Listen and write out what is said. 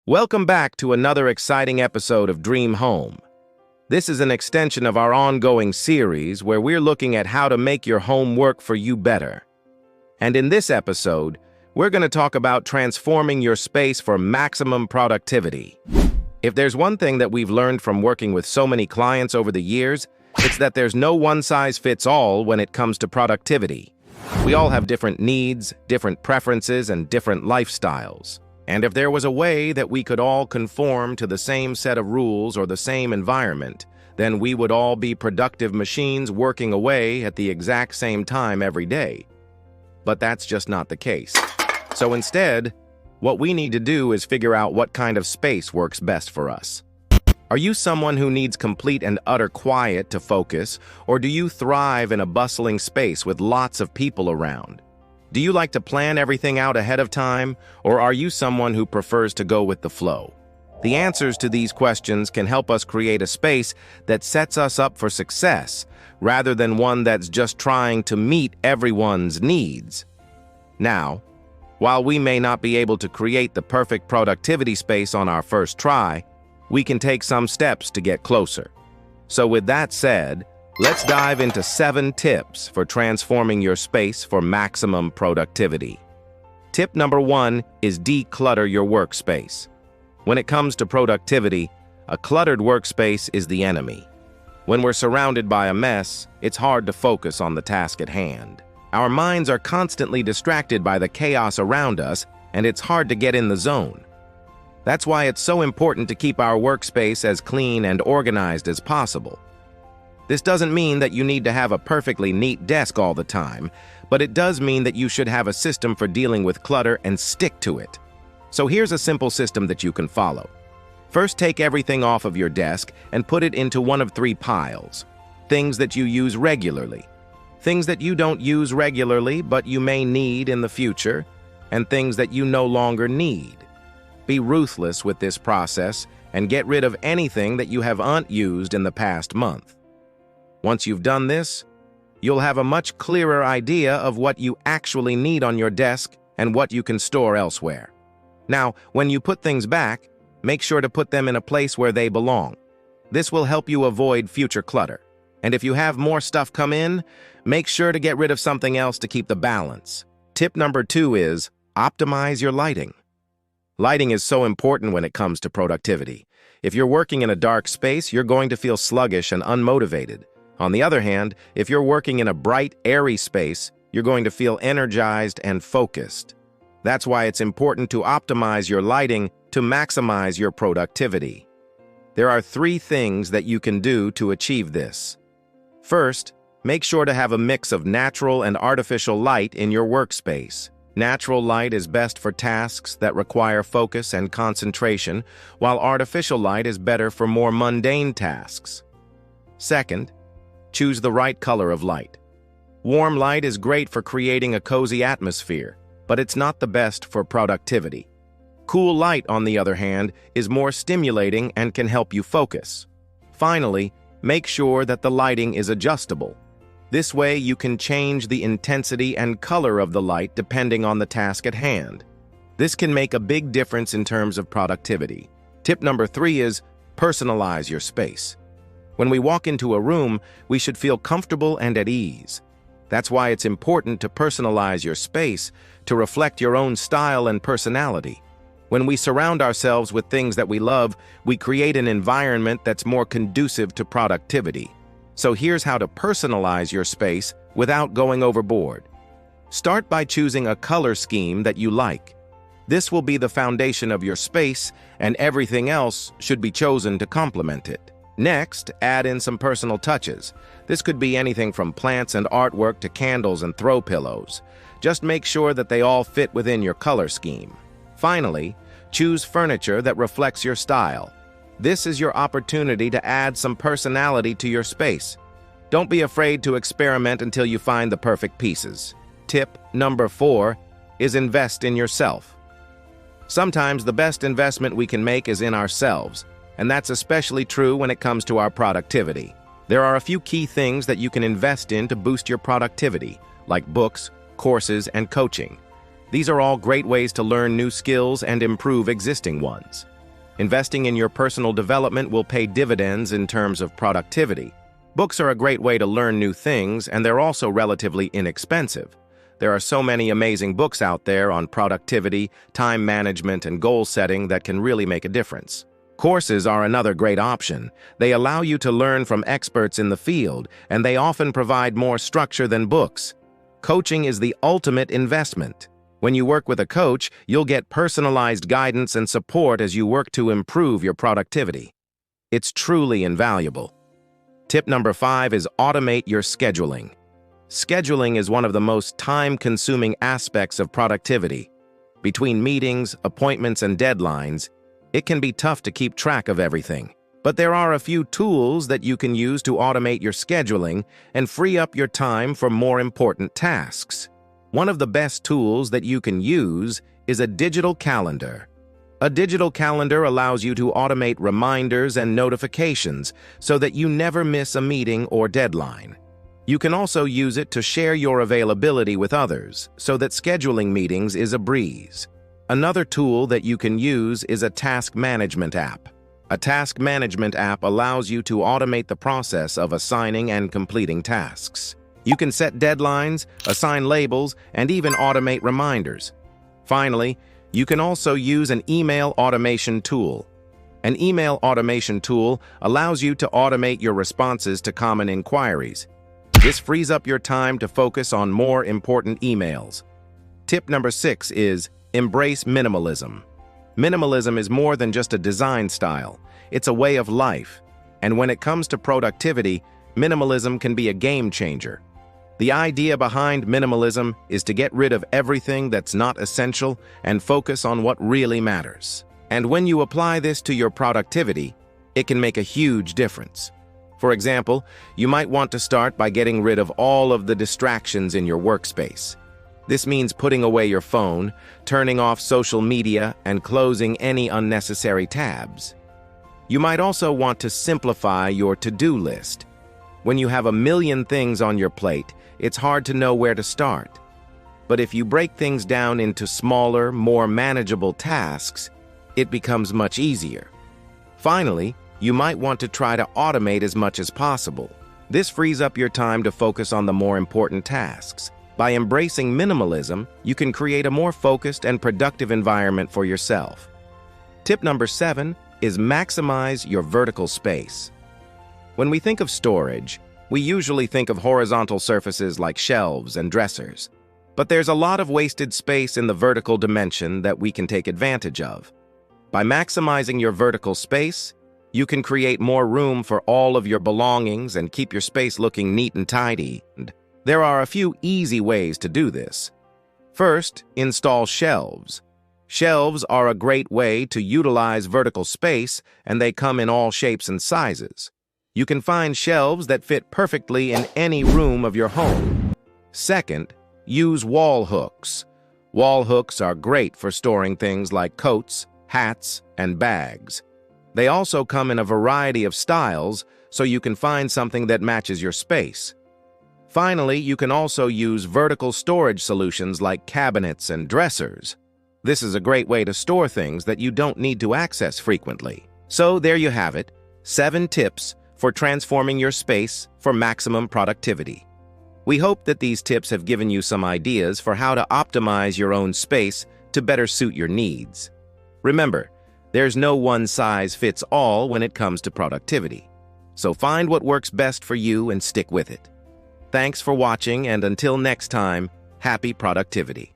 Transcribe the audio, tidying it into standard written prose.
Welcome back to another exciting episode of Dream Home. This is an extension of our ongoing series where we're looking at how to make your home work for you better. And in this episode, we're going to talk about transforming your space for maximum productivity. If there's one thing that we've learned from working with so many clients over the years, it's that there's no one-size-fits-all when it comes to productivity. We all have different needs, different preferences, and different lifestyles. And if there was a way that we could all conform to the same set of rules or the same environment, then we would all be productive machines working away at the exact same time every day. But that's just not the case. So instead, what we need to do is figure out what kind of space works best for us. Are you someone who needs complete and utter quiet to focus, or do you thrive in a bustling space with lots of people around? Do you like to plan everything out ahead of time, or are you someone who prefers to go with the flow? The answers to these questions can help us create a space that sets us up for success, rather than one that's just trying to meet everyone's needs. Now, while we may not be able to create the perfect productivity space on our first try, we can take some steps to get closer. So with that said, let's dive into 7 tips for transforming your space for maximum productivity. Tip number 1 is declutter your workspace. When it comes to productivity, a cluttered workspace is the enemy. When we're surrounded by a mess, it's hard to focus on the task at hand. Our minds are constantly distracted by the chaos around us, and it's hard to get in the zone. That's why it's so important to keep our workspace as clean and organized as possible. This doesn't mean that you need to have a perfectly neat desk all the time, but it does mean that you should have a system for dealing with clutter and stick to it. So here's a simple system that you can follow. First, take everything off of your desk and put it into one of 3 piles. Things that you use regularly, things that you don't use regularly but you may need in the future, and things that you no longer need. Be ruthless with this process and get rid of anything that you haven't used in the past month. Once you've done this, you'll have a much clearer idea of what you actually need on your desk and what you can store elsewhere. Now, when you put things back, make sure to put them in a place where they belong. This will help you avoid future clutter. And if you have more stuff come in, make sure to get rid of something else to keep the balance. Tip number 2 is optimize your lighting. Lighting is so important when it comes to productivity. If you're working in a dark space, you're going to feel sluggish and unmotivated. On the other hand, if you're working in a bright, airy space, you're going to feel energized and focused. That's why it's important to optimize your lighting to maximize your productivity. There are 3 things that you can do to achieve this. First, make sure to have a mix of natural and artificial light in your workspace. Natural light is best for tasks that require focus and concentration, while artificial light is better for more mundane tasks. Second, choose the right color of light. Warm light is great for creating a cozy atmosphere, but it's not the best for productivity. Cool light, on the other hand, is more stimulating and can help you focus. Finally, make sure that the lighting is adjustable. This way you can change the intensity and color of the light depending on the task at hand. This can make a big difference in terms of productivity. Tip number 3 is personalize your space. When we walk into a room, we should feel comfortable and at ease. That's why it's important to personalize your space to reflect your own style and personality. When we surround ourselves with things that we love, we create an environment that's more conducive to productivity. So here's how to personalize your space without going overboard. Start by choosing a color scheme that you like. This will be the foundation of your space, and everything else should be chosen to complement it. Next, add in some personal touches. This could be anything from plants and artwork to candles and throw pillows. Just make sure that they all fit within your color scheme. Finally, choose furniture that reflects your style. This is your opportunity to add some personality to your space. Don't be afraid to experiment until you find the perfect pieces. Tip number 4 is invest in yourself. Sometimes the best investment we can make is in ourselves, and that's especially true when it comes to our productivity. There are a few key things that you can invest in to boost your productivity, like books, courses, and coaching. These are all great ways to learn new skills and improve existing ones. Investing in your personal development will pay dividends in terms of productivity. Books are a great way to learn new things, and they're also relatively inexpensive. There are so many amazing books out there on productivity, time management, and goal setting that can really make a difference. Courses are another great option. They allow you to learn from experts in the field, and they often provide more structure than books. Coaching is the ultimate investment. When you work with a coach, you'll get personalized guidance and support as you work to improve your productivity. It's truly invaluable. Tip number 5 is automate your scheduling. Scheduling is one of the most time-consuming aspects of productivity. Between meetings, appointments, and deadlines, it can be tough to keep track of everything. But there are a few tools that you can use to automate your scheduling and free up your time for more important tasks. One of the best tools that you can use is a digital calendar. A digital calendar allows you to automate reminders and notifications so that you never miss a meeting or deadline. You can also use it to share your availability with others so that scheduling meetings is a breeze. Another tool that you can use is a task management app. A task management app allows you to automate the process of assigning and completing tasks. You can set deadlines, assign labels, and even automate reminders. Finally, you can also use an email automation tool. An email automation tool allows you to automate your responses to common inquiries. This frees up your time to focus on more important emails. Tip number 6 is embrace minimalism. Minimalism is more than just a design style. It's a way of life. And when it comes to productivity, minimalism can be a game changer. The idea behind minimalism is to get rid of everything that's not essential and focus on what really matters. And when you apply this to your productivity, it can make a huge difference. For example, you might want to start by getting rid of all of the distractions in your workspace. This means putting away your phone, turning off social media, and closing any unnecessary tabs. You might also want to simplify your to-do list. When you have a million things on your plate, it's hard to know where to start. But if you break things down into smaller, more manageable tasks, it becomes much easier. Finally, you might want to try to automate as much as possible. This frees up your time to focus on the more important tasks. By embracing minimalism, you can create a more focused and productive environment for yourself. Tip number 7 is maximize your vertical space. When we think of storage, we usually think of horizontal surfaces like shelves and dressers. But there's a lot of wasted space in the vertical dimension that we can take advantage of. By maximizing your vertical space, you can create more room for all of your belongings and keep your space looking neat and tidy. There are a few easy ways to do this. First, install shelves. Shelves are a great way to utilize vertical space, and they come in all shapes and sizes. You can find shelves that fit perfectly in any room of your home. Second, use wall hooks. Wall hooks are great for storing things like coats, hats, and bags. They also come in a variety of styles, so you can find something that matches your space. Finally, you can also use vertical storage solutions like cabinets and dressers. This is a great way to store things that you don't need to access frequently. So there you have it, 7 tips for transforming your space for maximum productivity. We hope that these tips have given you some ideas for how to optimize your own space to better suit your needs. Remember, there's no one-size-fits-all when it comes to productivity. So find what works best for you and stick with it. Thanks for watching, and until next time, happy productivity.